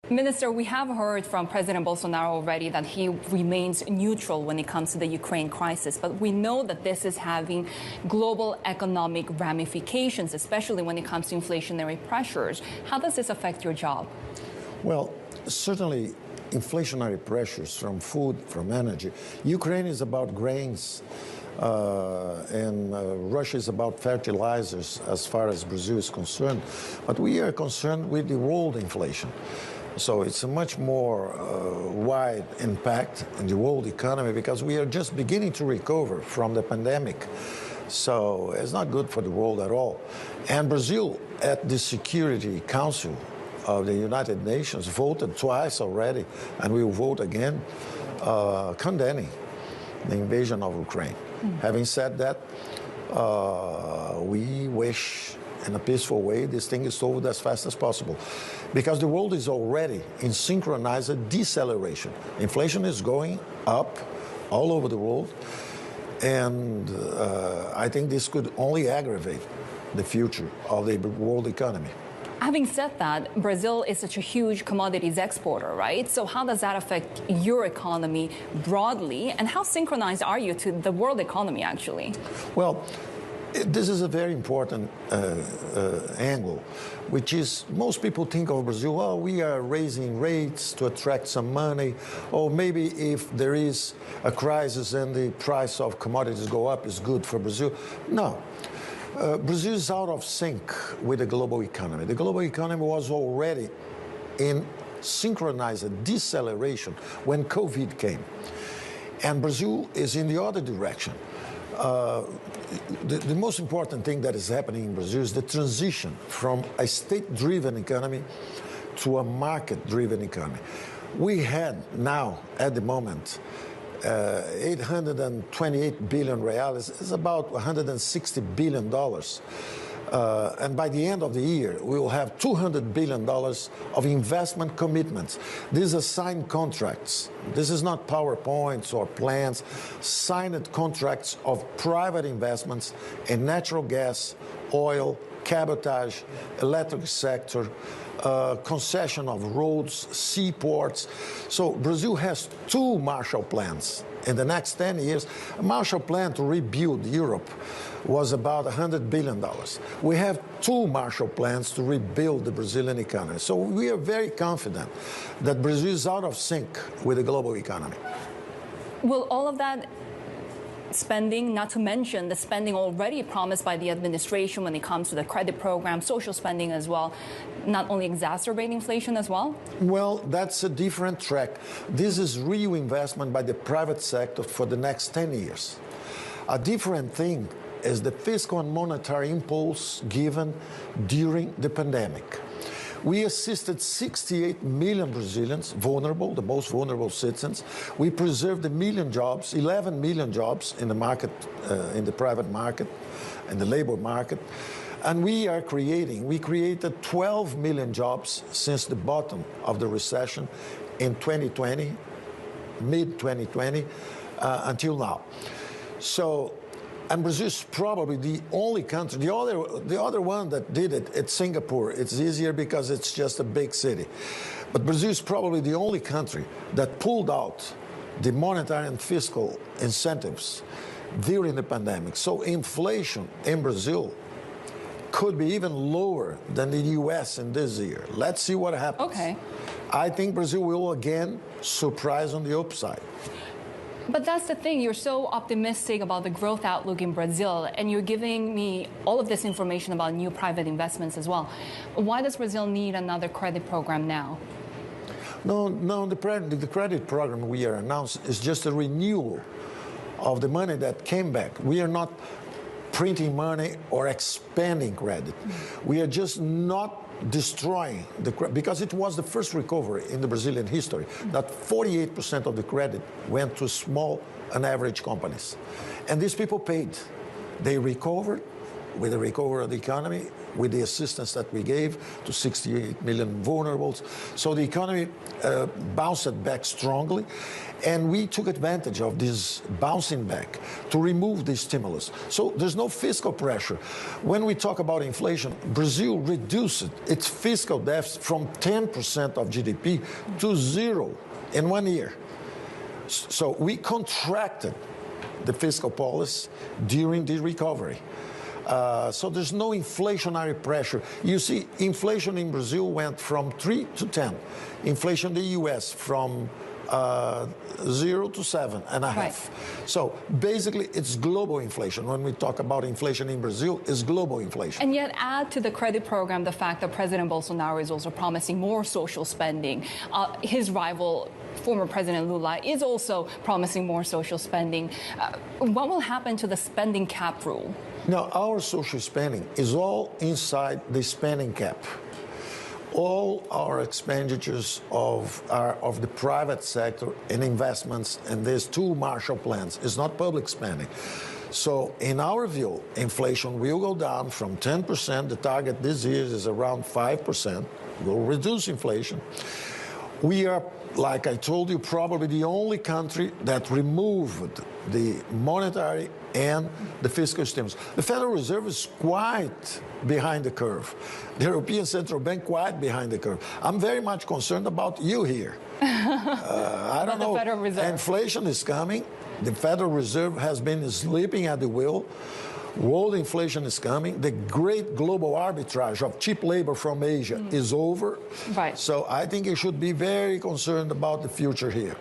Minister, we have heard from President Bolsonaro already that he remains neutral when it comes to the Ukraine crisis, but we know that this is having global economic ramifications, especially when it comes to inflationary pressures. How does this affect your job? Well, certainly inflationary pressures from food, from energy. Ukraine is about grains, and Russia is about fertilizers as far as Brazil is concerned. But we are concerned with the world inflation. So it's a much more wide impact in the world economy because we are just beginning to recover from the pandemic. So it's not good for the world at all. And Brazil, at the Security Council of the United Nations, voted twice already, and will vote again, condemning the invasion of Ukraine. Having said that, we wish in a peaceful way this thing is solved as fast as possible. Because the world is already in synchronized deceleration. Inflation is going up all over the world, and I think this could only aggravate the future of the world economy. Having said that, Brazil is such a huge commodities exporter, right? So how does that affect your economy broadly, and how synchronized are you to the world economy, actually? Well, this is a very important angle, which is most people think of Brazil, well, we are raising rates to attract some money, or maybe if there is a crisis and the price of commodities go up, it's good for Brazil. No. Brazil is out of sync with the global economy. The global economy was already in synchronized deceleration when COVID came. And Brazil is in the other direction. The most important thing that is happening in Brazil is the transition from a state-driven economy to a market-driven economy. We had now, at the moment, 828 billion reais is about $160 billion. And by the end of the year, we will have $200 billion of investment commitments. These are signed contracts. This is not PowerPoints or plans. Signed contracts of private investments in natural gas, oil, cabotage, electric sector, concession of roads, seaports. So Brazil has two Marshall Plans. In the next 10 years, a Marshall Plan to rebuild Europe was about $100 billion. We have two Marshall Plans to rebuild the Brazilian economy. So we are very confident that Brazil is out of sync with the global economy. Will all of that spending, not to mention the spending already promised by the administration when it comes to the credit program, social spending as well, not only exacerbate inflation as well? Well, that's a different track. This is real investment by the private sector for the next 10 years. A different thing is the fiscal and monetary impulse given during the pandemic. We assisted 68 million Brazilians, vulnerable, the most vulnerable citizens. We preserved 1 million jobs, 11 million jobs in the market, in the private market, in the labor market. And we created 12 million jobs since the bottom of the recession in 2020, mid-2020, until now. So, and Brazil is probably the only country, the other one that did it, it's Singapore. It's easier because it's just a big city. But Brazil is probably the only country that pulled out the monetary and fiscal incentives during the pandemic. So inflation in Brazil could be even lower than the US in this year. Let's see what happens. Okay. I think Brazil will again surprise on the upside. But that's the thing, you're so optimistic about the growth outlook in Brazil, and you're giving me all of this information about new private investments as well. Why does Brazil need another credit program now? No, the credit program we are announcing is just a renewal of the money that came back. We are not printing money or expanding credit. We are just not destroying the credit, because it was the first recovery in the Brazilian history that 48% of the credit went to small and average companies. And these people paid. They recovered with the recovery of the economy. with the assistance that we gave to 68 million vulnerables. So the economy bounced back strongly, and we took advantage of this bouncing back to remove the stimulus. So there's no fiscal pressure. When we talk about inflation, Brazil reduced its fiscal deficit from 10% of GDP to 0 in 1 year. So we contracted the fiscal policy during the recovery. So there's no inflationary pressure. You see, inflation in Brazil went from 3 to 10. Inflation in the U.S. from 0 to 7.5. Right. So basically, it's global inflation. When we talk about inflation in Brazil, it's global inflation. And yet, add to the credit program the fact that President Bolsonaro is also promising more social spending. His rival, former President Lula, is also promising more social spending. What will happen to the spending cap rule? Now, our social spending is all inside the spending cap. All our expenditures of the private sector and investments in these two Marshall Plans is not public spending. So in our view, inflation will go down from 10%. The target this year is around 5%. We'll reduce inflation. We are, like I told you, probably the only country that removed the monetary and the fiscal stimulus. The Federal Reserve is quite behind the curve. The European Central Bank quite behind the curve. I'm very much concerned about you here. I don't know. Federal Reserve. Inflation is coming. The Federal Reserve has been sleeping at the wheel. World inflation is coming. The great global arbitrage of cheap labor from Asia is over. Right. So I think you should be very concerned about the future here.